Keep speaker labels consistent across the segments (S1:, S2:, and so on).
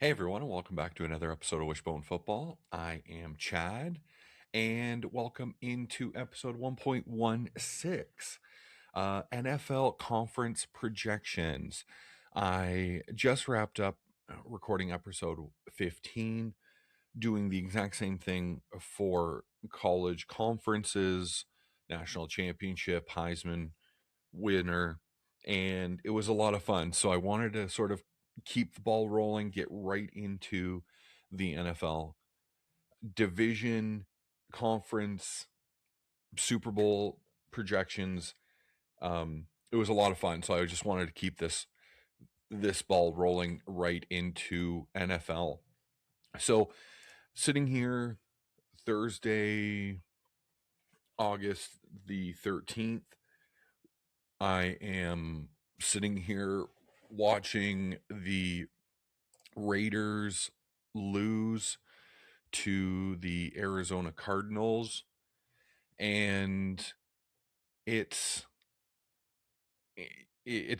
S1: Hey everyone, and welcome back to another episode of Wishbone Football. I am Chad, and welcome into episode 1.16, NFL Conference Projections. I just wrapped up recording episode 15, doing the exact same thing for college conferences, national championship, Heisman winner, and it was a lot of fun. So I wanted to sort of keep the ball rolling, get right into the NFL division, conference, Super Bowl projections. It was a lot of fun, so I just wanted to keep this ball rolling right into NFL. So sitting here Thursday, August the 13th, I am sitting here watching the Raiders lose to the Arizona Cardinals, and it's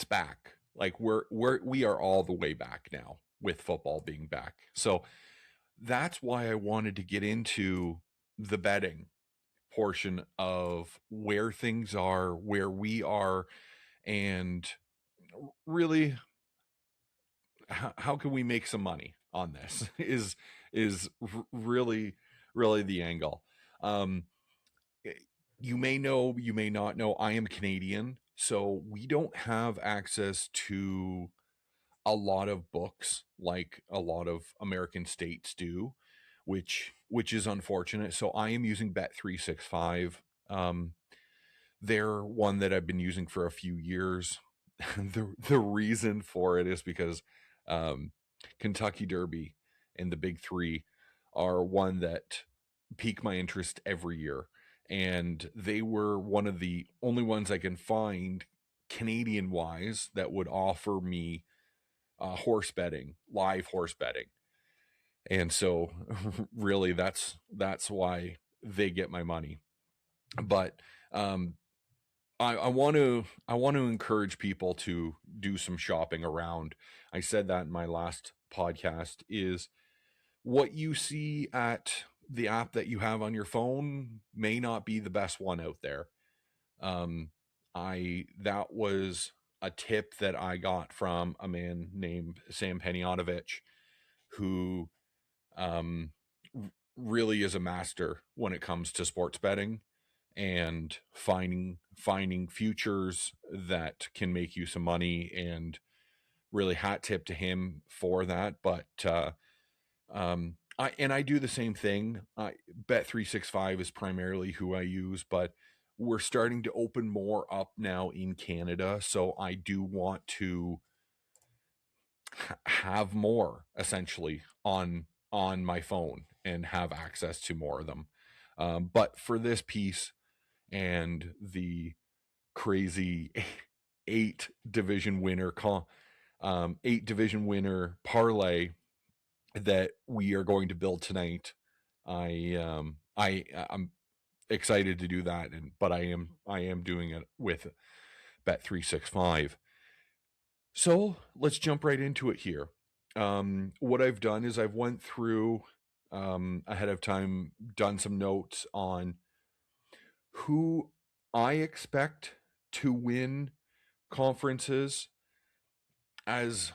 S1: back. Like we are all the way back now with football being back. So that's why I wanted to get into the betting portion of where things are, where we are, and really how can we make some money on this is really the angle. um you may know, you may not know, I am Canadian, so we don't have access to a lot of books like a lot of American states do, which is unfortunate. So I am using Bet365. They're one that I've been using for a few years. The reason for it is because um, Kentucky Derby and the Big Three are one that pique my interest every year, and they were one of the only ones I can find Canadian wise that would offer me horse betting, live horse betting, and so really that's why they get my money. But um, I want to encourage people to do some shopping around. I said that in my last podcast. Is what you see at the app that you have on your phone may not be the best one out there. Um, I That was a tip that I got from a man named Sam Peniotovich, who um, really is a master when it comes to sports betting and finding futures that can make you some money, and really hat tip to him for that. But I do the same thing. Bet365 is primarily who I use, but we're starting to open more up now in Canada, so I do want to have more essentially on my phone and have access to more of them. But for this piece and the crazy eight division winner eight division winner parlay that we are going to build tonight, I'm excited to do that, and but I am doing it with Bet365. So let's jump right into it here. What I've done is I've went through ahead of time, done some notes on who I expect to win conferences as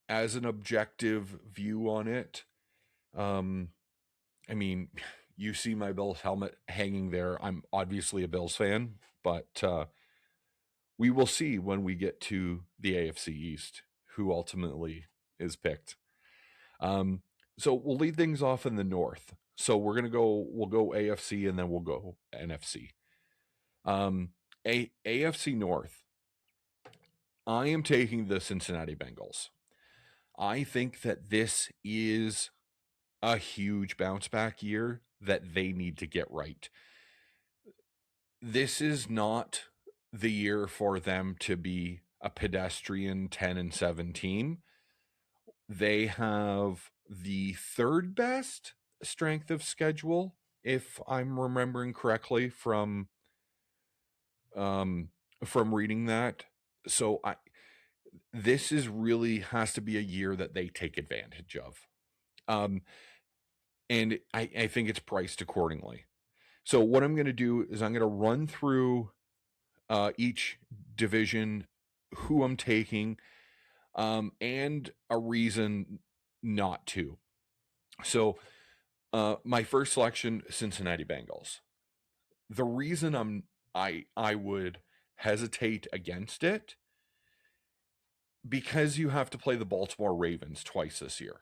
S1: an objective view on it. Um, I mean, you see my Bills helmet hanging there. I'm obviously a Bills fan, but we will see when we get to the AFC East who ultimately is picked. Um, so we'll lead things off in the North. So we'll go AFC and then we'll go NFC. AFC North, I am taking the Cincinnati Bengals. I think that this is a huge bounce back year that they need to get right. This is not the year for them to be a pedestrian 10-7 team. They have the third best strength of schedule, if I'm remembering correctly um from reading that. So this is really has to be a year that they take advantage of. Um, and I think it's priced accordingly. So what I'm going to do is I'm going to run through each division, who I'm taking, and a reason not to. So my first selection, Cincinnati Bengals. The reason I would hesitate against it, because you have to play the Baltimore Ravens twice this year.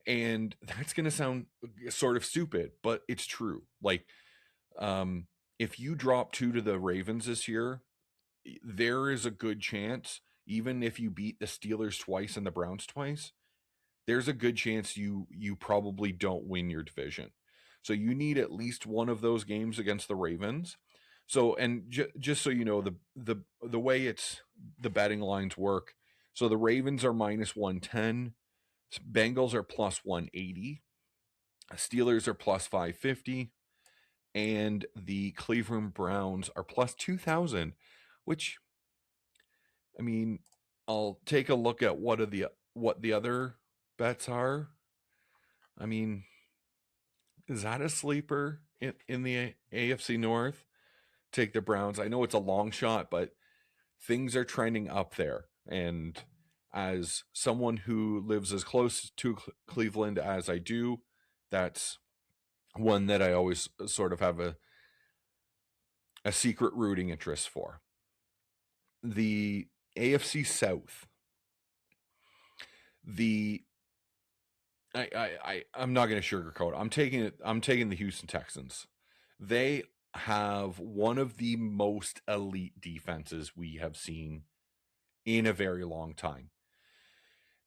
S1: And that's going to sound sort of stupid, but it's true. Like, if you drop 2 to the Ravens this year, there is a good chance, even if you beat the Steelers twice and the Browns twice, there's a good chance you probably don't win your division. So you need at least one of those games against the Ravens. So, and just so you know, the way it's the betting lines work. So the Ravens are minus 110, Bengals are plus 180, Steelers are plus 550, and the Cleveland Browns are plus 2,000, which, I mean, I'll take a look at what the other bets are. I mean, is that a sleeper in the AFC North? Take the Browns. I know it's a long shot, but things are trending up there. And as someone who lives as close to Cleveland as I do, that's one that I always sort of have a secret rooting interest for. The AFC South. The I'm not going to sugarcoat. I'm taking it. I'm taking the Houston Texans. They have one of the most elite defenses we have seen in a very long time,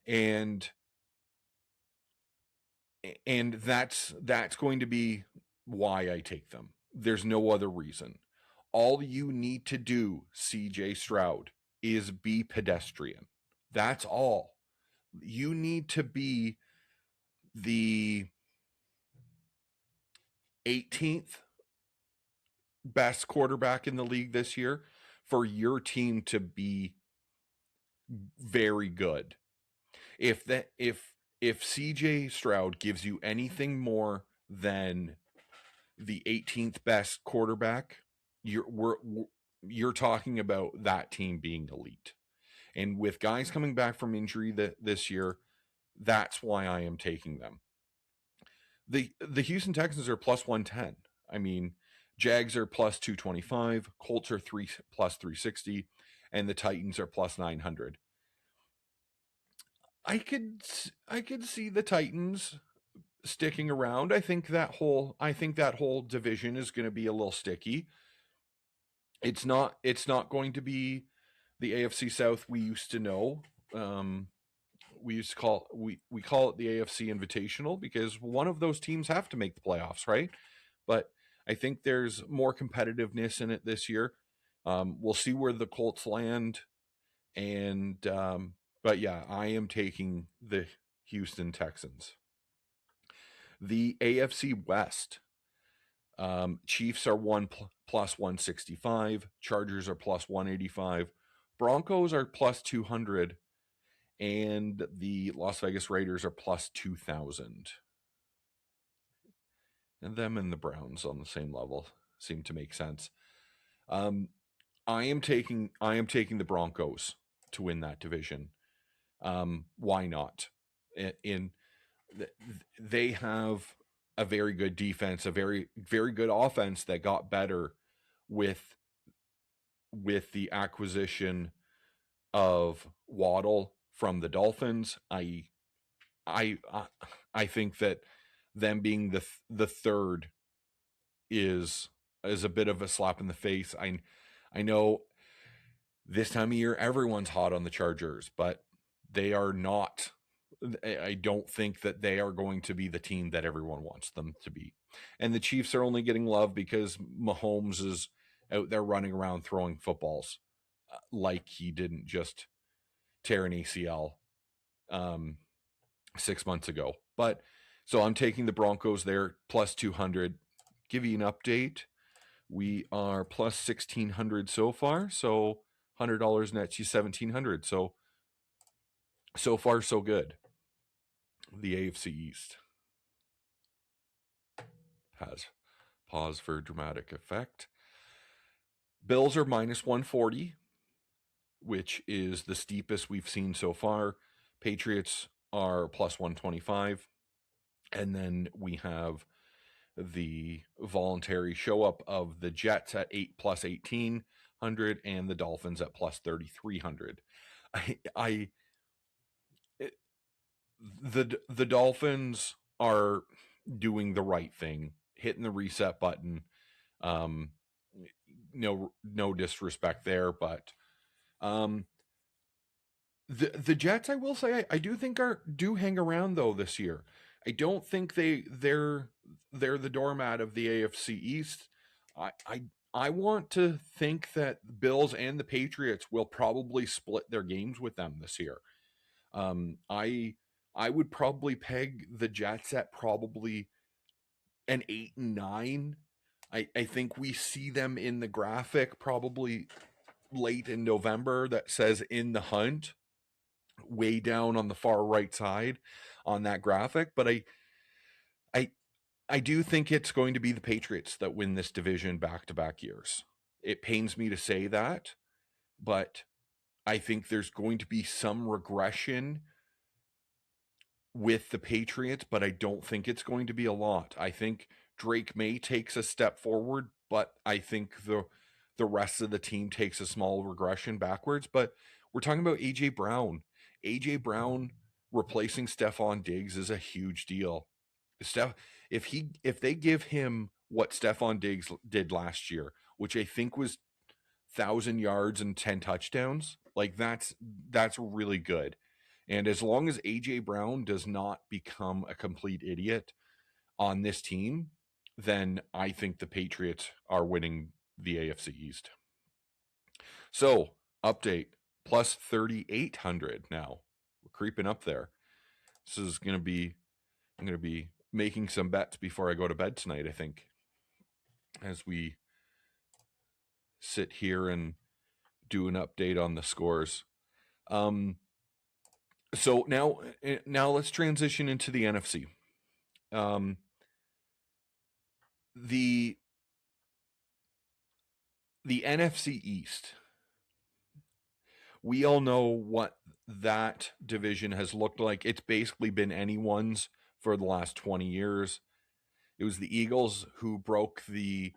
S1: and that's going to be why I take them. There's no other reason. All you need to do, CJ Stroud, is be pedestrian. That's all. You need to be the 18th best quarterback in the league this year for your team to be very good. If CJ Stroud gives you anything more than the 18th best quarterback, you're talking about that team being elite. And with guys coming back from injury this year, that's why I am taking them. The Houston Texans are plus 110. I mean, Jags are plus 225, Colts are plus 360, and the Titans are plus 900. I could see the Titans sticking around. I think that whole division is going to be a little sticky. It's not going to be the AFC South we used to know. We used to call we call it the AFC Invitational because one of those teams have to make the playoffs, right? But I think there's more competitiveness in it this year. We'll see where the Colts land, and but yeah, I am taking the Houston Texans. The AFC West. Chiefs are plus 165. Chargers are plus 185. Broncos are plus 200. And the Las Vegas Raiders are plus 2,000. And them and the Browns on the same level seem to make sense. I am taking the Broncos to win that division. Why not? They have a very good defense, a very good offense that got better with the acquisition of Waddle from the Dolphins. I think that them being the third is a bit of a slap in the face. I know this time of year everyone's hot on the Chargers, but they are not. I don't think that they are going to be the team that everyone wants them to be. And the Chiefs are only getting love because Mahomes is out there running around throwing footballs like he didn't just tear an ACL 6 months ago. But so I'm taking the Broncos there plus 200. Give you an update. We are plus 1,600 so far. So $100 nets you 1,700. So So far, so good. The AFC East has pause for dramatic effect. Bills are minus 140, which is the steepest we've seen so far. Patriots are plus 125. And then we have the voluntary show up of the Jets at 8 plus 1800 and the Dolphins at plus 3300. I the Dolphins are doing the right thing, hitting the reset button. Um, no disrespect there, but the Jets, I will say, I do think do hang around though this year. I don't think they're the doormat of the AFC East. I want to think that the Bills and the Patriots will probably split their games with them this year. I would probably peg the Jets at probably an 8 and 9. I think we see them in the graphic probably late in November that says in the hunt, way down on the far right side on that graphic. But I I do think it's going to be the Patriots that win this division back-to-back years. It pains me to say that, but I think there's going to be some regression with the Patriots, but I don't think it's going to be a lot. I think Drake May takes a step forward, but I think the rest of the team takes a small regression backwards. But we're talking about AJ Brown. AJ Brown replacing Stephon Diggs is a huge deal. If they give him what Stephon Diggs did last year, which I think was 1,000 yards and 10 touchdowns, like that's really good. And as long as AJ Brown does not become a complete idiot on this team, then I think the Patriots are winning the AFC East. So, update plus 3,800 now. We're creeping up there. This is going to be, I'm going to be making some bets before I go to bed tonight, I think, as we sit here and do an update on the scores. So now let's transition into the NFC. The NFC East. We all know what that division has looked like. It's basically been anyone's for the last 20 years. It was the Eagles who broke the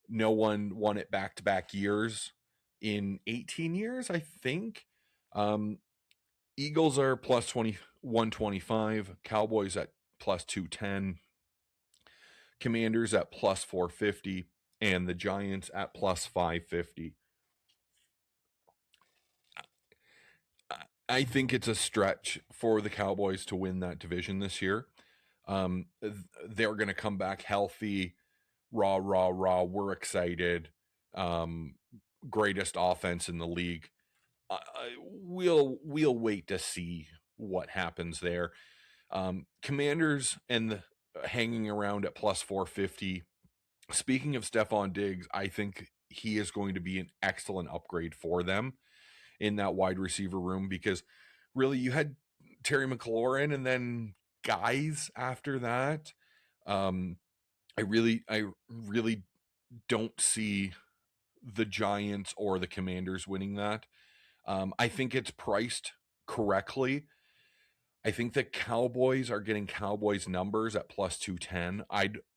S1: no one won it back-to-back years in 18 years, I think. Eagles are plus 125, Cowboys at plus 210, Commanders at plus 450, and the Giants at plus 550. I think it's a stretch for the Cowboys to win that division this year. They're going to come back healthy, rah. We're excited. Greatest offense in the league. We'll wait to see what happens there. Commanders and hanging around at plus 450. Speaking of Stephon Diggs, I think he is going to be an excellent upgrade for them in that wide receiver room, because really you had Terry McLaurin and then guys after that. I really don't see the Giants or the Commanders winning that. I think it's priced correctly. I think the Cowboys are getting Cowboys numbers at plus 210.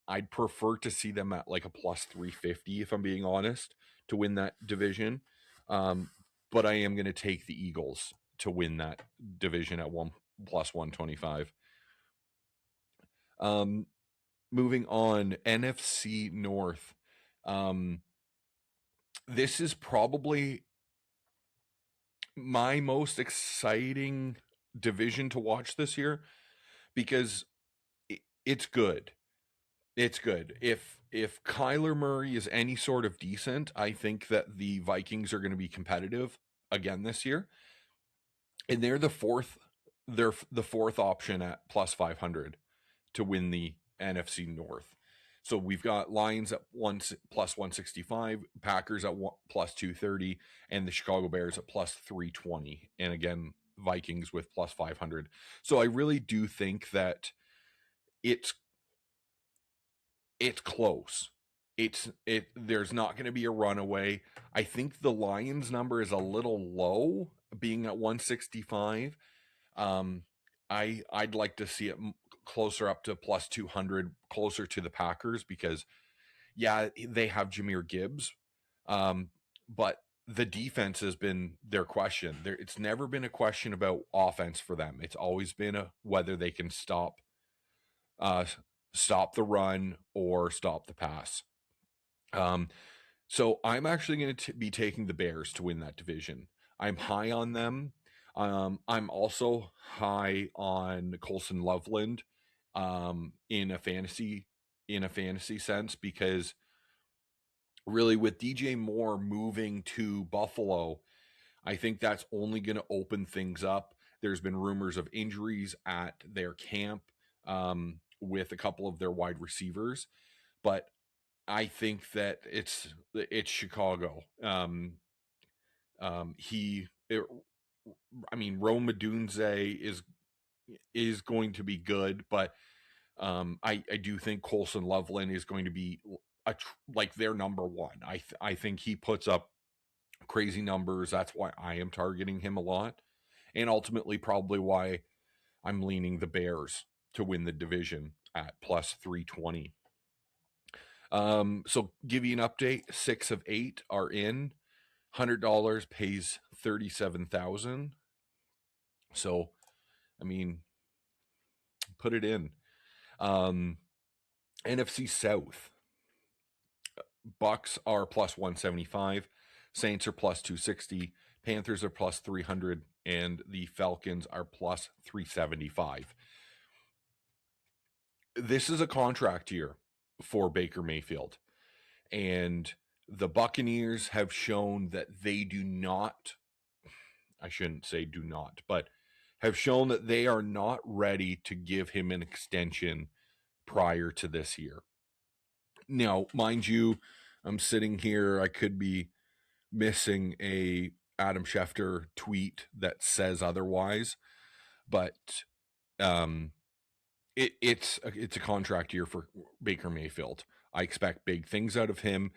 S1: I'd prefer to see them at like a plus 350 if I'm being honest to win that division. But I am going to take the Eagles to win that division at plus 125. Moving on, NFC North. This is probably my most exciting division to watch this year because it's good. It's good. If Kyler Murray is any sort of decent, I think that the Vikings are going to be competitive again this year. And they're the fourth option at plus 500 to win the NFC North. So we've got Lions at plus 165, Packers at plus 230, and the Chicago Bears at plus 320. And again, Vikings with plus 500. So I really do think that it's close. There's not going to be a runaway. I think the Lions number is a little low, being at 165. I'd like to see it closer up to plus 200, closer to the Packers, because yeah, they have Jahmyr Gibbs, but the defense has been their question. It's never been a question about offense for them. It's always been whether they can stop the run or stop the pass. So I'm actually going to be taking the Bears to win that division. I'm high on them. I'm also high on Colson Loveland in a fantasy sense, because really with DJ Moore moving to Buffalo, I think that's only going to open things up. There's been rumors of injuries at their camp with a couple of their wide receivers, but I think that it's Chicago. Rome Odunze is going to be good, but I do think Colson Loveland is going to be like their number one. I think he puts up crazy numbers. That's why I am targeting him a lot, and ultimately probably why I'm leaning the Bears to win the division at plus 320. So give you an update. 6 of 8 are in. $100 pays 37,000. So, I mean, put it in. NFC South. Bucks are plus 175. Saints are plus 260. Panthers are plus 300. And the Falcons are plus 375. This is a contract year for Baker Mayfield. And the Buccaneers have shown that they do not, I shouldn't say do not, but have shown that they are not ready to give him an extension prior to this year. Now, mind you, I'm sitting here, I could be missing a Adam Schefter tweet that says otherwise, but it's a contract year for Baker Mayfield. I expect big things out of him.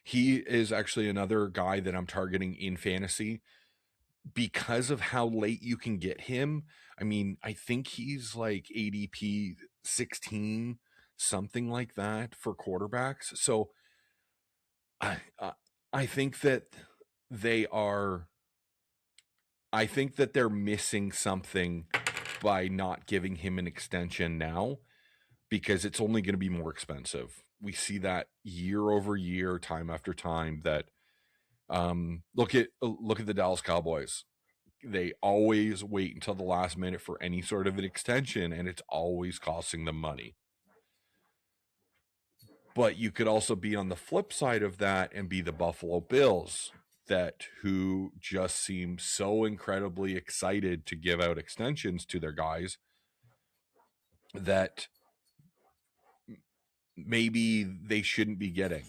S1: He is actually another guy that I'm targeting in fantasy because of how late you can get him. I mean, I think he's like ADP 16, something like that for quarterbacks. So I think that they're missing something by not giving him an extension now, because it's only going to be more expensive. We see that year over year, time after time, that look at the Dallas Cowboys. They always wait until the last minute for any sort of an extension, and it's always costing them money. But you could also be on the flip side of that and be the Buffalo Bills, who just seem so incredibly excited to give out extensions to their guys that maybe they shouldn't be getting.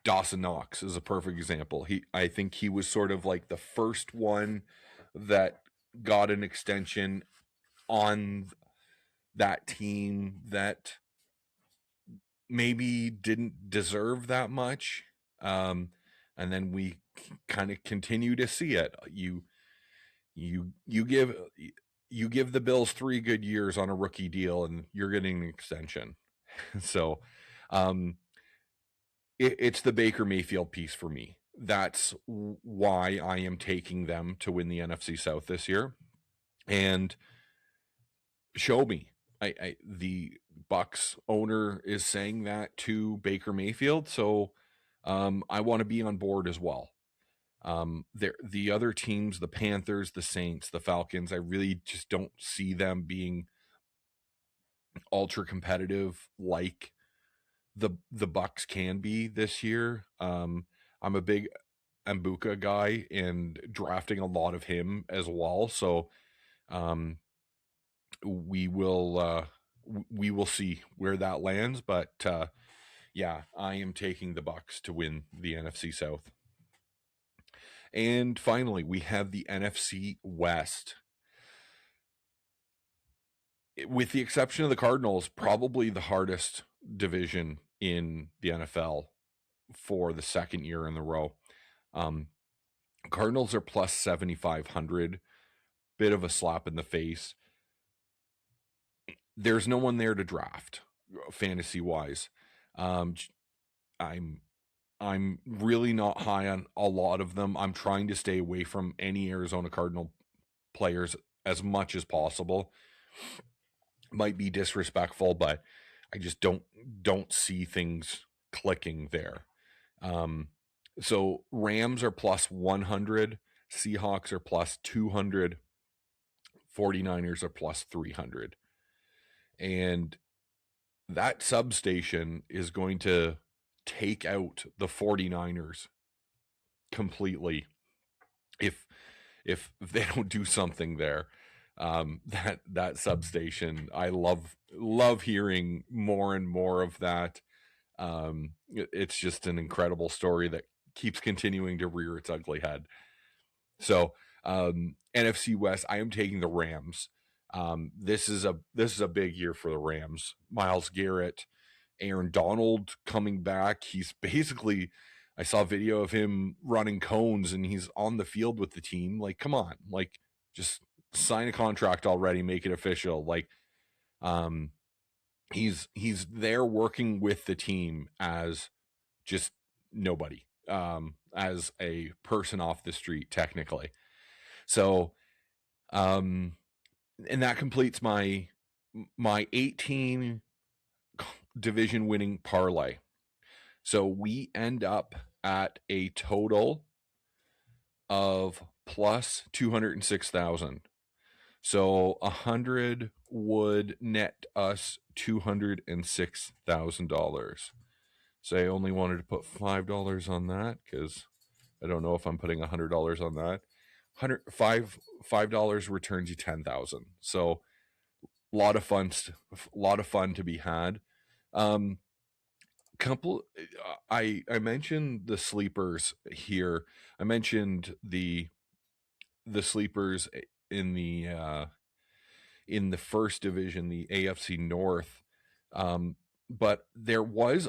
S1: Dawson Knox is a perfect example. I think he was sort of like the first one that got an extension on that team that maybe didn't deserve that much. And then we kind of continue to see it. You give the Bills 3 good years on a rookie deal and you're getting an extension. So, it's the Baker Mayfield piece for me. That's why I am taking them to win the NFC South this year. And show me. The Bucks owner is saying that to Baker Mayfield, so I want to be on board as well. The other teams, the Panthers, the Saints, the Falcons, I really just don't see them being ultra competitive like the Bucks can be this year. I'm a big Mbuka guy and drafting a lot of him as well. So we will see where that lands. But yeah, I am taking the Bucks to win the NFC South. And finally, we have the NFC West. With the exception of the Cardinals, probably the hardest division in the NFL for the second year in a row. Cardinals are plus 7,500. Bit of a slap in the face. There's no one there to draft, fantasy wise. I'm really not high on a lot of them. I'm trying to stay away from any Arizona Cardinal players as much as possible. Might be disrespectful, but I just don't see things clicking there. So Rams are plus 100, Seahawks are plus 200, 49ers are plus 300. And that substation is going to take out the 49ers completely if they don't do something there. That substation, I love hearing more and more of that. It's just an incredible story that keeps continuing to rear its ugly head. So NFC West, I am taking the Rams. This is a big year for the Rams. Myles Garrett, Aaron Donald coming back. He's basically, I saw a video of him running cones and he's on the field with the team. Like, come on, like just sign a contract already, make it official. Like, he's there working with the team as just nobody, as a person off the street, technically. So, and that completes my 18 division winning parlay. So we end up at a total of plus 206,000. So 100 would net us $206,000. So I only wanted to put $5 on that because I don't know if I'm putting $100 on that. $5 returns you 10,000. So a lot of fun to be had. Couple, I mentioned the sleepers here. I mentioned the sleepers in the first division, the AFC North. But there was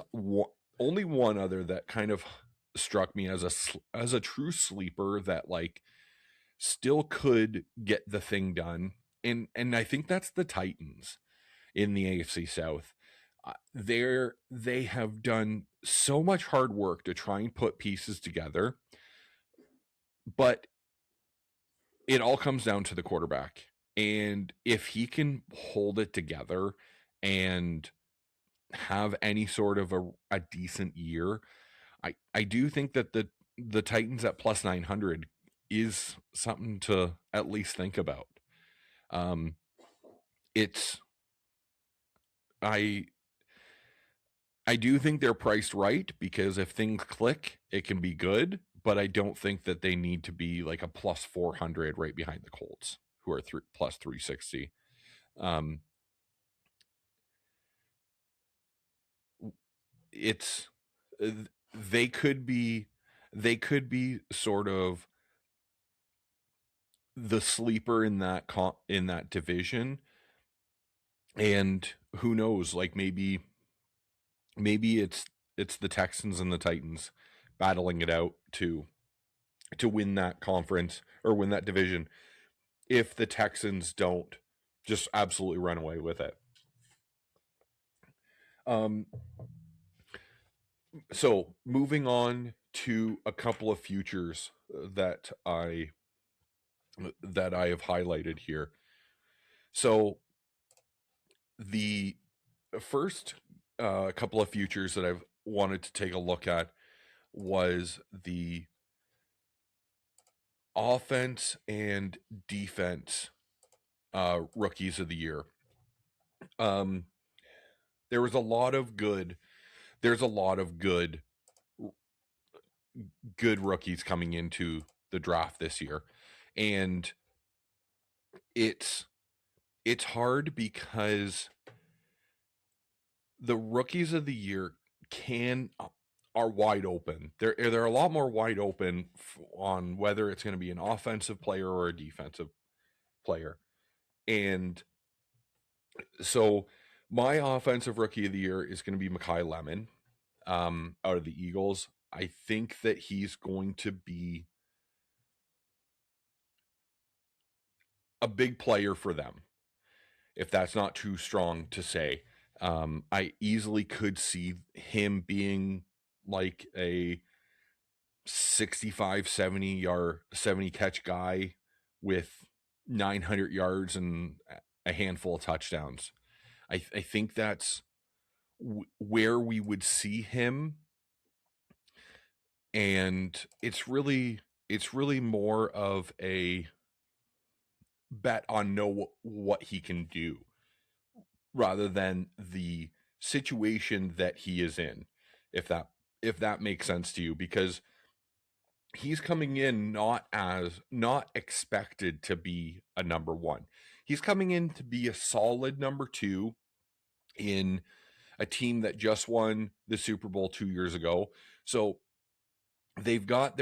S1: only one other that kind of struck me as a true sleeper that like still could get the thing done, and I think that's the Titans in the AFC South. They have done so much hard work to try and put pieces together, but it all comes down to the quarterback. And if he can hold it together and have any sort of a decent year, I do think that the Titans at plus 900 is something to at least think about. It's I do think they're priced right because if things click, it can be good, but I don't think that they need to be like a plus 400 right behind the Colts, who are plus 360. It's they could be sort of the sleeper in that division, and who knows, like maybe it's the Texans and the Titans battling it out to win that conference or win that division if the Texans don't just absolutely run away with it. So moving on to a couple of futures that I have highlighted here. So the first couple of futures that I've wanted to take a look at was the offense and defense rookies of the year. There's a lot of good rookies coming into the draft this year, and it's hard because the rookies of the year can are wide open. They're a lot more wide open on whether it's going to be an offensive player or a defensive player. And so my offensive rookie of the year is going to be Mekhi Lemon out of the Eagles. I think that he's going to be a big player for them, if that's not too strong to say. I easily could see him being like a 65, 70 catch guy with 900 yards and a handful of touchdowns. I think that's where we would see him. And it's really more of a bet on what he can do rather than the situation that he is in, if that makes sense to you, because he's coming in not expected to be a number one. He's coming in to be a solid number two in a team that just won the Super Bowl 2 years ago. So they've got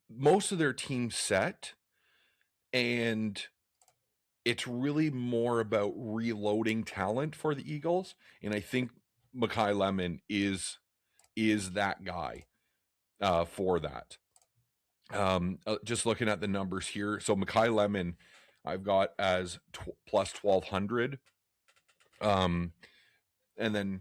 S1: most of their team set, and it's really more about reloading talent for the Eagles. And I think Mekhi Lemon is that guy for that. Just looking at the numbers here. So Mekhi Lemon, I've got as plus 1,200. And then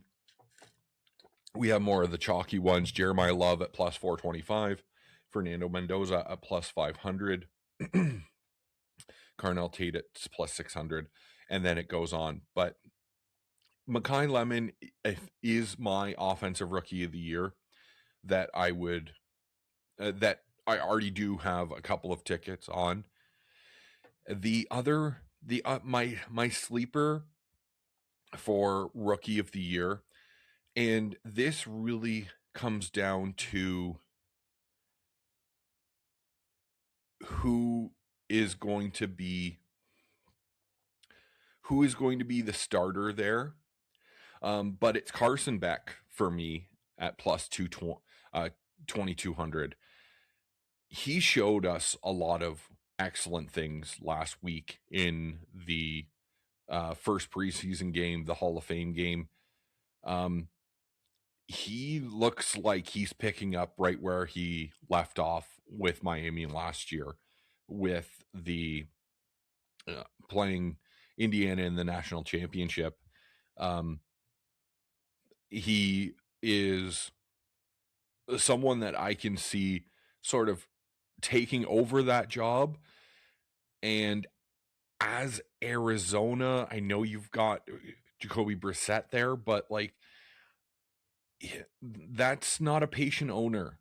S1: we have more of the chalky ones. Jeremiah Love at plus 425. Fernando Mendoza at plus 500. Carnell Tate at plus 600. And then it goes on. But Mekhi Lemon is my offensive rookie of the year that I would that I already do have a couple of tickets on. My sleeper for rookie of the year, and this really comes down to who is going to be the starter there. But it's Carson Beck for me at plus 2,200. He showed us a lot of excellent things last week in the first preseason game, the Hall of Fame game. He looks like he's picking up right where he left off with Miami last year, with the playing Indiana in the national championship. He is someone that I can see sort of taking over that job. And as Arizona, I know you've got Jacoby Brissett there, but like, that's not a patient owner.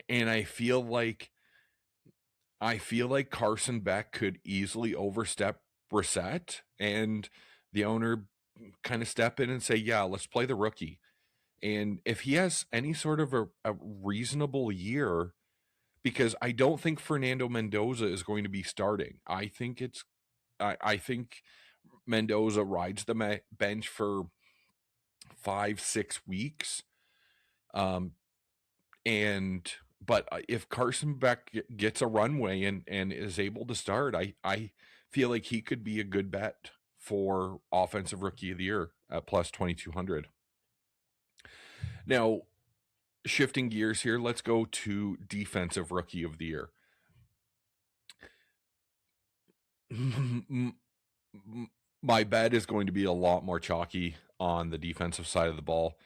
S1: And I feel like Carson Beck could easily overstep Brissett, and the owner kind of step in and say, yeah, let's play the rookie. And if he has any sort of a reasonable year, because I don't think Fernando Mendoza is going to be starting. I think Mendoza rides the bench for 5-6 weeks. But if Carson Beck gets a runway and is able to start, I feel like he could be a good bet for offensive rookie of the year at plus 2,200. Now, shifting gears here, let's go to defensive rookie of the year. My bet is going to be a lot more chalky on the defensive side of the ball,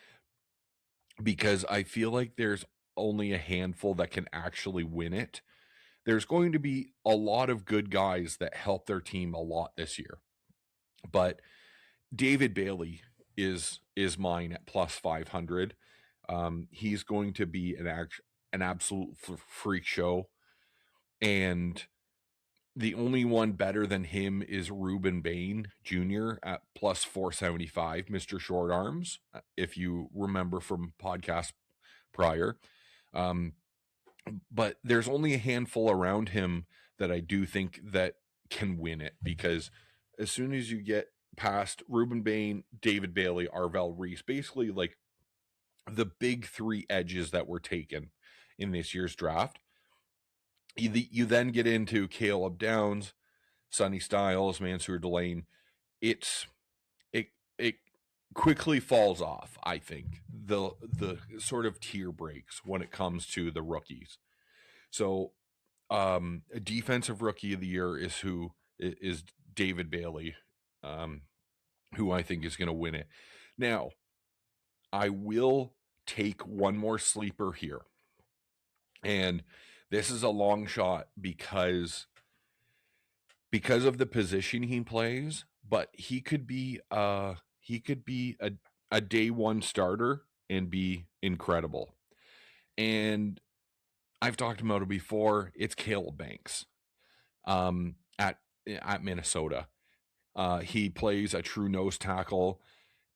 S1: because I feel like there's only a handful that can actually win it. There's going to be a lot of good guys that help their team a lot this year. But David Bailey is mine at plus 500. He's going to be an absolute freak show. And the only one better than him is Ruben Bain Jr. at plus 475, Mr. Short Arms, if you remember from podcast prior. But there's only a handful around him that I do think that can win it, because as soon as you get past Ruben Bain, David Bailey, Arvell Reese, basically like the big three edges that were taken in this year's draft. You then get into Caleb Downs, Sonny Styles, Mansour Delane. It it quickly falls off. I think the sort of tier breaks when it comes to the rookies. So, a defensive rookie of the year is David Bailey, who I think is going to win it. Now, I will take one more sleeper here, and this is a long shot because of the position he plays, but he could be a day one starter and be incredible. And I've talked about it before. It's Caleb Banks, at Minnesota. He plays a true nose tackle,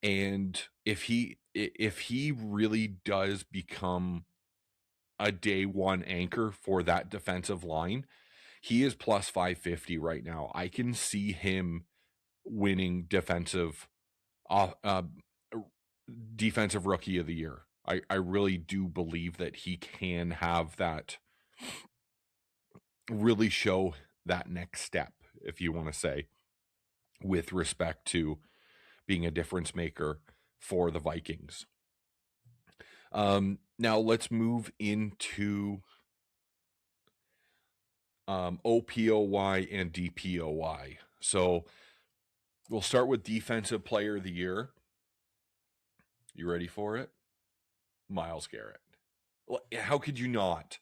S1: and if he really does become a day one anchor for that defensive line, he is plus 550 right now. I can see him winning defensive rookie of the year. I really do believe that he can have that, really show that next step, if you want to say, with respect to being a difference maker for the Vikings. Now let's move into OPOY and DPOY. So we'll start with Defensive Player of the Year. You ready for it? Myles Garrett. How could you not?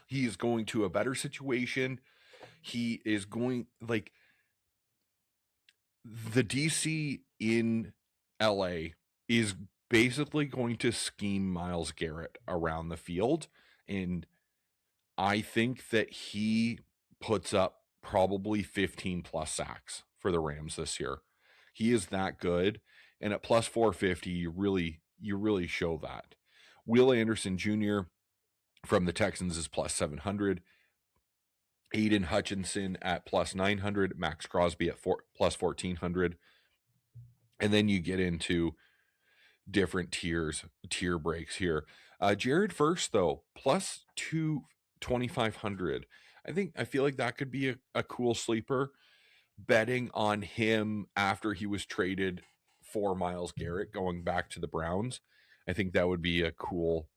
S1: He is going to a better situation. He is going, like, the DC in LA is basically going to scheme Myles Garrett around the field. And I think that he puts up probably 15 plus sacks for the Rams this year. He is that good. And at plus 450, you really show that. Will Anderson Jr. from the Texans is plus 700. Aiden Hutchinson at plus 900. Max Crosby at plus 1,400. And then you get into different tier breaks here. Jared Verse, though, plus 2,500. I feel like that could be a cool sleeper. Betting on him after he was traded for Myles Garrett going back to the Browns, I think that would be a cool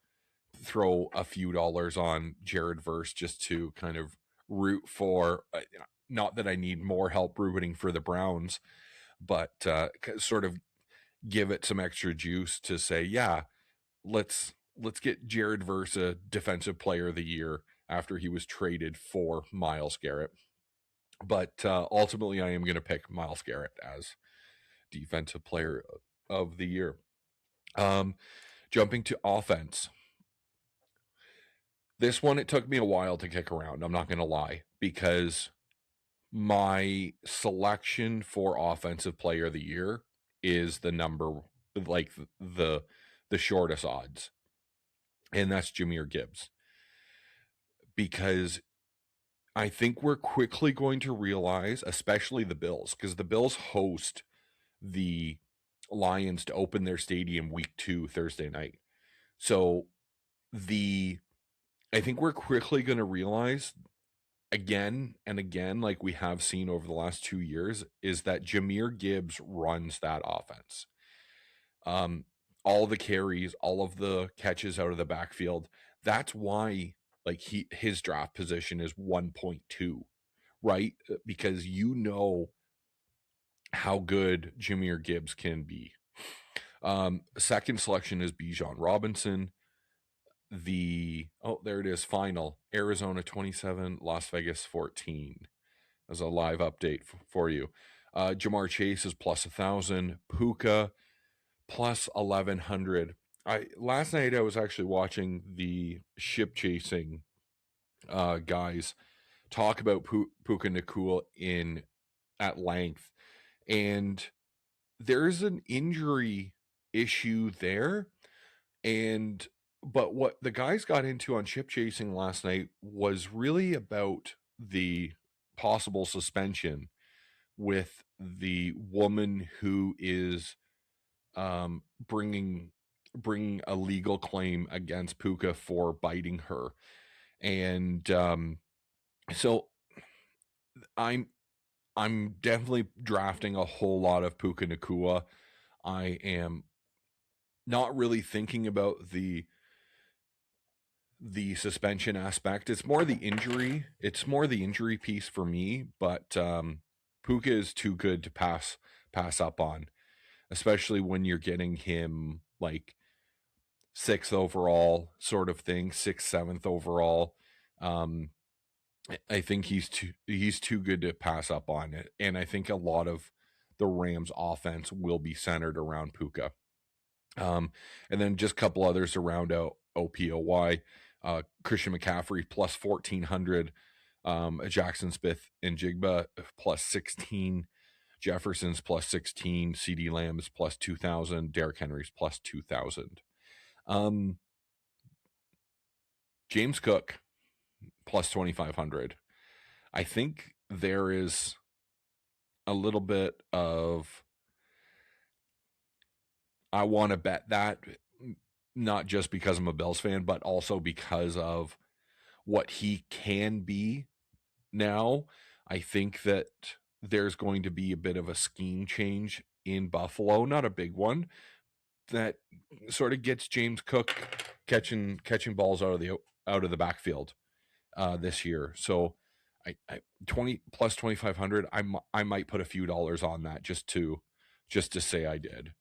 S1: throw a few dollars on Jared Verse just to kind of root for. Not that I need more help rooting for the Browns, but sort of give it some extra juice to say, yeah, let's get Jared Verse a Defensive Player of the Year after he was traded for Myles Garrett. But ultimately, I am going to pick Myles Garrett as Defensive Player of the Year. Jumping to offense. This one, it took me a while to kick around. I'm not going to lie, because my selection for Offensive Player of the Year is the number, like the shortest odds, and that's Jahmyr Gibbs. Because I think we're quickly going to realize, especially the Bills, because the Bills host the Lions to open their stadium week 2 Thursday night. So I think we're quickly going to realize again and again, like we have seen over the last 2 years, is that Jahmyr Gibbs runs that offense. All the carries, all of the catches out of the backfield. That's why, like, his draft position is 1.2, right? Because you know how good Jahmyr Gibbs can be. Second selection is Bijan Robinson. There it is, final. Arizona 27, Las Vegas 14. As a live update for you. Jamar Chase is plus 1,000. Puka plus 1,100. Last night I was actually watching the ship chasing guys talk about Puka Nacua at length, and there's an injury issue there. But what the guys got into on ship chasing last night was really about the possible suspension with the woman who is bringing bringing a legal claim against Puka for biting her. And so I'm definitely drafting a whole lot of Puka Nakua. I am not really thinking about the suspension aspect. It's more the injury. It's more the injury piece for me. But Puka is too good to pass up on, especially when you're getting him like 6th overall sort of thing, 6th, 7th overall. I think he's too good to pass up on it, and I think a lot of the Rams offense will be centered around Puka. And then just a couple others to round out OPOY. Christian McCaffrey plus 1,400, Jackson Smith and Jigba plus 16, Jefferson's plus 16, CD Lamb's plus 2,000, Derrick Henry's plus 2,000. James Cook plus 2,500. I think there is a little bit of, I want to bet that, not just because I'm a Bills fan, but also because of what he can be now. I think that there's going to be a bit of a scheme change in Buffalo, not a big one, that sort of gets James Cook catching balls out of the backfield this year. So I 20 plus 2,500. I might put a few dollars on that just to say I did.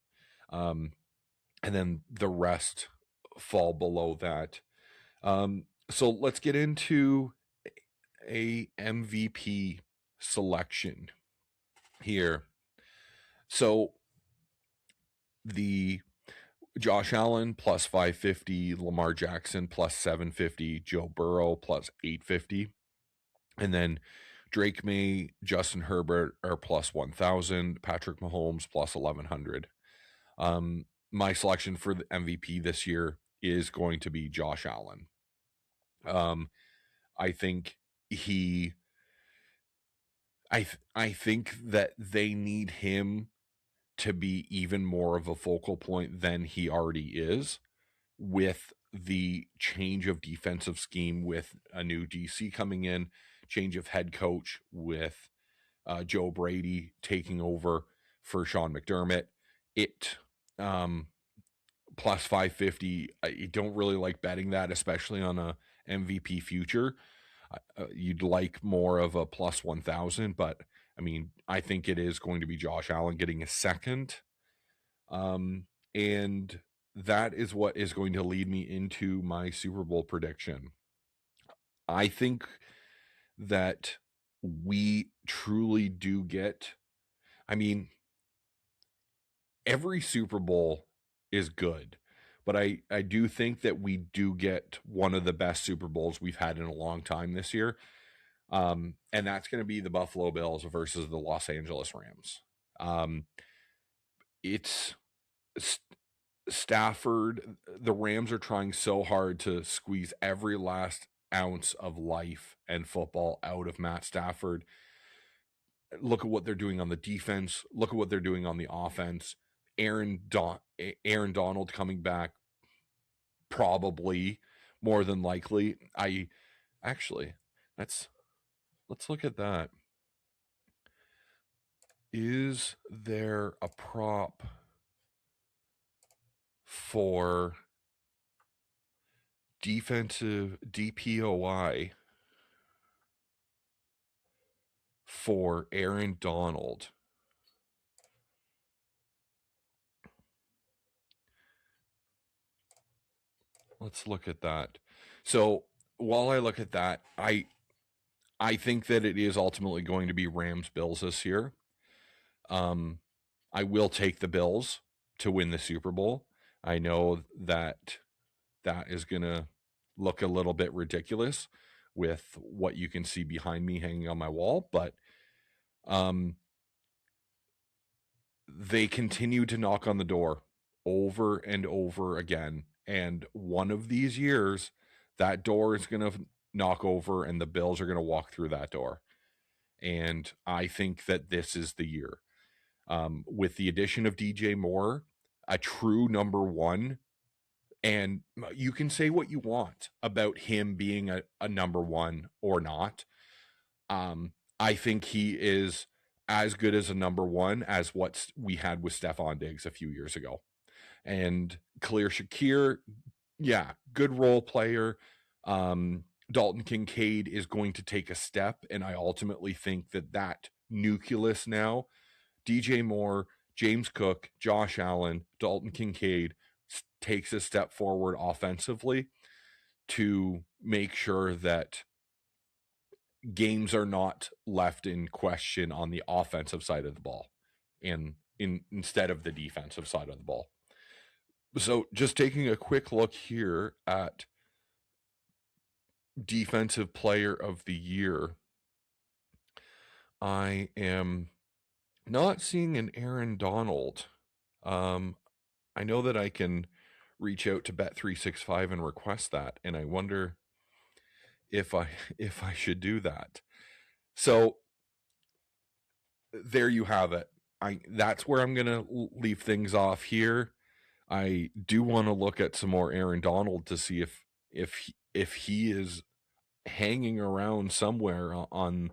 S1: And then the rest fall below that. So let's get into a MVP selection here. So the Josh Allen plus 550, Lamar Jackson plus 750, Joe Burrow plus 850, and then Drake May, Justin Herbert are plus 1,000, Patrick Mahomes plus 1,100. My selection for the MVP this year is going to be Josh Allen. I think I think that they need him to be even more of a focal point than he already is, with the change of defensive scheme, with a new DC coming in, change of head coach with Joe Brady taking over for Sean McDermott. It plus 550, I don't really like betting that, especially on a MVP future. You'd like more of a plus 1,000, but I mean, I think it is going to be Josh Allen getting a second. And that is what is going to lead me into my Super Bowl prediction. I think that we truly do get, I mean, every Super Bowl is good, but I do think that we do get one of the best Super Bowls we've had in a long time this year. And that's going to be the Buffalo Bills versus the Los Angeles Rams. It's Stafford. The Rams are trying so hard to squeeze every last ounce of life and football out of Matt Stafford. Look at what they're doing on the defense. Look at what they're doing on the offense. Aaron Donald coming back, probably, more than likely. Let's look at that. Is there a prop for defensive DPOY for Aaron Donald? Let's look at that. So while I look at that, I think that it is ultimately going to be Rams Bills this year. I will take the Bills to win the Super Bowl. I know that is going to look a little bit ridiculous with what you can see behind me hanging on my wall, but they continue to knock on the door over and over again. And one of these years, that door is going to knock over and the Bills are going to walk through that door. And I think that this is the year. With the addition of DJ Moore, a true number one, And you can say what you want about him being a number one or not. I think he is as good as a number one as what we had with Stephon Diggs a few years ago. And Khalil Shakir, yeah, good role player. Dalton Kincaid is going to take a step, and I ultimately think that nucleus now, DJ Moore, James Cook, Josh Allen, Dalton Kincaid, takes a step forward offensively to make sure that games are not left in question on the offensive side of the ball and instead of the defensive side of the ball. So just taking a quick look here at defensive player of the year, I am not seeing an Aaron Donald. I know that I can reach out to Bet365 and request that, and I wonder if I should do that. So there you have it. That's where I'm going to leave things off here. I do want to look at some more Aaron Donald to see if he is hanging around somewhere on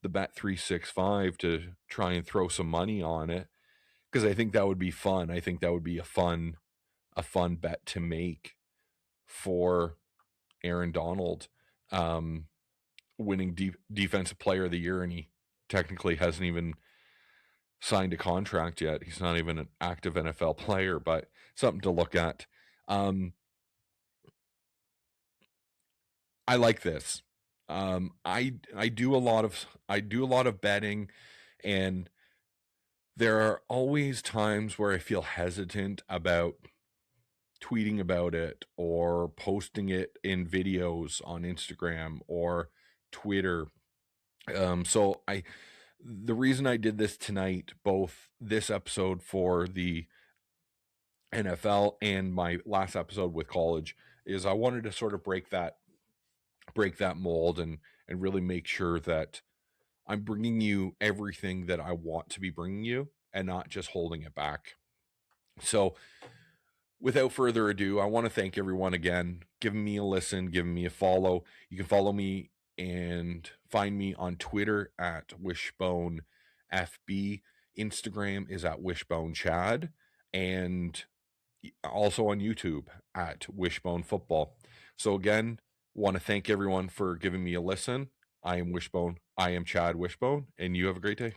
S1: the Bet365 to try and throw some money on it, because I think that would be fun. I think that would be a fun bet to make for Aaron Donald winning defensive player of the year, and he technically hasn't even signed a contract yet. He's not even an active NFL player, but something to look at. I like this. I do a lot of betting, and there are always times where I feel hesitant about tweeting about it or posting it in videos on Instagram or Twitter. So the reason I did this tonight, both this episode for the NFL and my last episode with college, is I wanted to sort of break that mold and really make sure that I'm bringing you everything that I want to be bringing you and not just holding it back. So without further ado, I want to thank everyone again, giving me a listen, giving me a follow. You can follow me and find me on Twitter at Wishbone FB. Instagram is at Wishbone Chad, and also on YouTube at Wishbone Football. So again, want to thank everyone for giving me a listen. I am Wishbone. I am Chad Wishbone, and you have a great day.